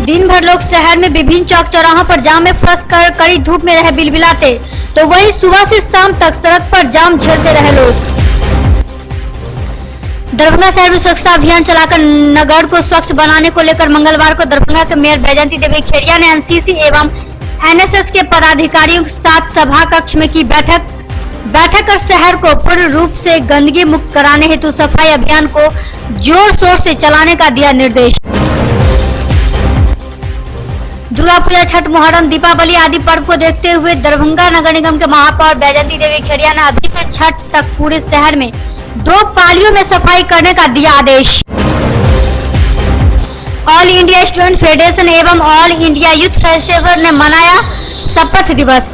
दिन भर लोग शहर में विभिन्न चौक चौराहों पर जाम में फंस कर कड़ी धूप में रहे बिलबिलाते, तो वहीं सुबह से शाम तक सड़क पर जाम झेलते रहे लोग। दरभंगा शहर में स्वच्छता अभियान चलाकर नगर को स्वच्छ बनाने को लेकर मंगलवार को दरभंगा के मेयर बैजयंती देवी खेड़िया ने एनसीसी एवं एनएसएस के पदाधिकारियों के साथ सभा कक्ष में की बैठक कर शहर को पूर्ण रूप से गंदगी मुक्त कराने हेतु सफाई अभियान को जोर शोर से चलाने का दिया निर्देश। दुर्गा पूजा, छठ, मुहर्रम, दीपावली आदि पर्व को देखते हुए दरभंगा नगर निगम के महापौर बैजयंती देवी खेड़िया ने अभी से छठ तक पूरे शहर में 2 पालियों में सफाई करने का दिया आदेश। ऑल इंडिया स्टूडेंट फेडरेशन एवं ऑल इंडिया यूथ फेस्टिवल ने मनाया शपथ दिवस।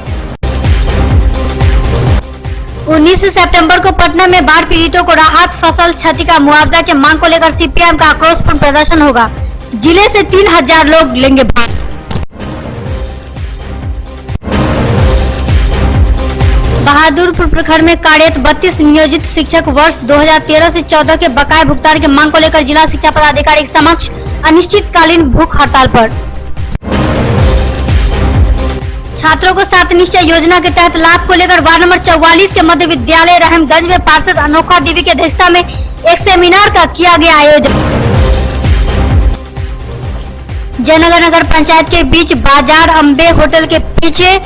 19 सितंबर को पटना में बाढ़ पीड़ितों को राहत, फसल क्षति का मुआवजा के मांग को लेकर सीपीएम का आक्रोशपूर्ण प्रदर्शन होगा। जिले से 3000 लोग लेंगे भाग। बहादुरपुर प्रखंड में कार्यरत 32 नियोजित शिक्षक वर्ष 2013 से 14 के बकाये भुगतान की मांग को लेकर जिला शिक्षा पदाधिकारी के समक्ष अनिश्चितकालीन भूख हड़ताल पर। छात्रों को 7 निश्चय योजना के तहत लाभ को लेकर वार्ड नंबर 44 के मध्य विद्यालय रहमगंज में पार्षद अनोखा देवी की अध्यक्षता में एक सेमिनार का किया गया आयोजन। जयनगर नगर पंचायत के बीच बाजार अम्बे होटल के पीछे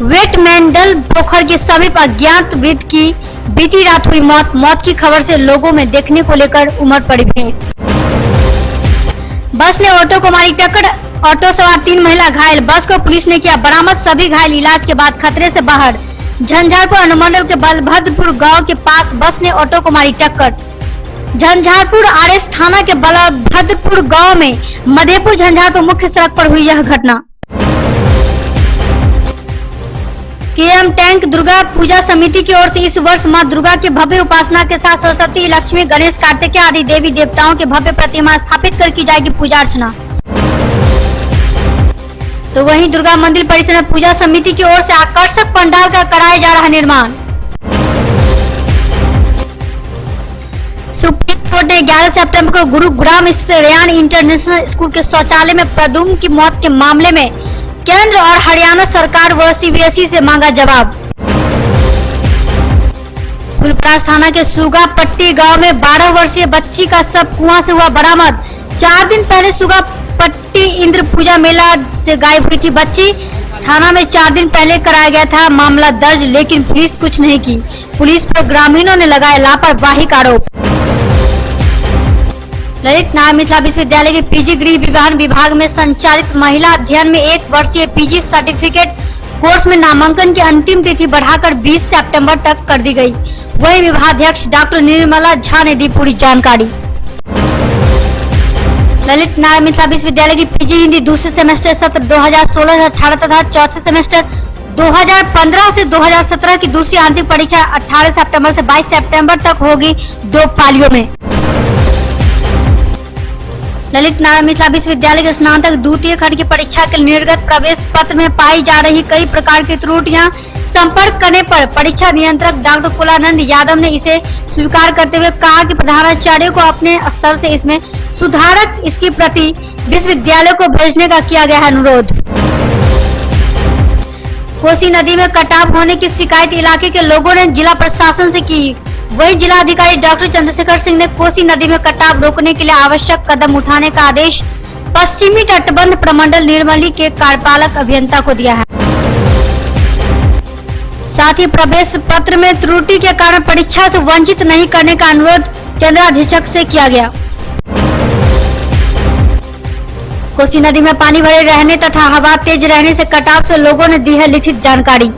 वेटमैंडल पोखर के समीप अज्ञात वृद्ध की बीती रात हुई मौत की खबर से लोगों में देखने को लेकर उमड़ पड़ी भीड़। बस ने ऑटो को मारी टक्कर, ऑटो सवार 3 महिला घायल, बस को पुलिस ने किया बरामद, सभी घायल इलाज के बाद खतरे से बाहर। झंझारपुर अनुमंडल के बलभद्रपुर गांव के पास बस ने ऑटो को मारी टक्कर। झंझारपुर आरएस थाना के बलभद्रपुर गांव में मधेपुर झंझारपुर मुख्य सड़क पर हुई यह घटना। केएम टैंक दुर्गा पूजा समिति की ओर से इस वर्ष मां दुर्गा की भव्य उपासना के साथ सरस्वती, लक्ष्मी, गणेश, कार्तिकेय आदि देवी देवताओं के भव्य प्रतिमा स्थापित कर की जाएगी पूजा अर्चना। तो वहीं दुर्गा मंदिर परिसर में पूजा समिति की ओर से आकर्षक पंडाल का कराया जा रहा निर्माण। सुप्रीम कोर्ट ने 11 सितंबर को गुरुग्राम स्थित रेयान इंटरनेशनल स्कूल के शौचालय में प्रद्युम्न की मौत के मामले में केंद्र और हरियाणा सरकार व सीबीएसई से मांगा जवाब। फुलपरास थाना के सुगापट्टी गांव में 12 वर्षीय बच्ची का शव कुआं से हुआ बरामद। 4 दिन पहले सुगापट्टी इंद्र पूजा मेला से गायब हुई थी बच्ची। थाना में 4 दिन पहले कराया गया था मामला दर्ज, लेकिन पुलिस कुछ नहीं की। पुलिस पर ग्रामीणों ने लगाया लापरवाही का आरोप। ललित नारायण मिथिला विश्वविद्यालय के पीजी गृह विज्ञान विभाग में संचालित महिला अध्ययन में 1 वर्षीय पीजी सर्टिफिकेट कोर्स में नामांकन की अंतिम तिथि बढ़ाकर 20 सितंबर तक कर दी गई। वही विभागाध्यक्ष डॉक्टर निर्मला झा ने दी पूरी जानकारी। ललित नारायण मिथिला विश्वविद्यालय की पीजी हिंदी दूसरे सेमेस्टर सत्र 2016-18 तथा चौथे सेमेस्टर 2015 से 2017 की दूसरी आंतरिक परीक्षा 18 सितंबर से 22 सितंबर तक होगी 2 पालियों में। ललित नारायण मिथिला विश्वविद्यालय के स्नातक द्वितीय खंड की परीक्षा के निर्गत प्रवेश पत्र में पाई जा रही कई प्रकार की त्रुटियां संपर्क करने पर परीक्षा नियंत्रक डॉक्टर कुलानंद यादव ने इसे स्वीकार करते हुए कहा कि प्रधानाचार्य को अपने स्तर से इसमें सुधारक इसकी प्रति विश्वविद्यालय को भेजने का किया गया है अनुरोध। कोसी नदी में कटाव होने की शिकायत इलाके के लोगों ने जिला प्रशासन से की। वही जिला अधिकारी डॉक्टर चंद्रशेखर सिंह ने कोसी नदी में कटाव रोकने के लिए आवश्यक कदम उठाने का आदेश पश्चिमी तटबंध प्रमंडल निर्मली के कार्यपालक अभियंता को दिया है। साथ ही प्रवेश पत्र में त्रुटि के कारण परीक्षा से वंचित नहीं करने का अनुरोध केंद्राधीक्षक से किया गया। कोसी नदी में पानी भरे रहने तथा हवा तेज रहने से कटाव से लोगों ने दी है लिखित जानकारी।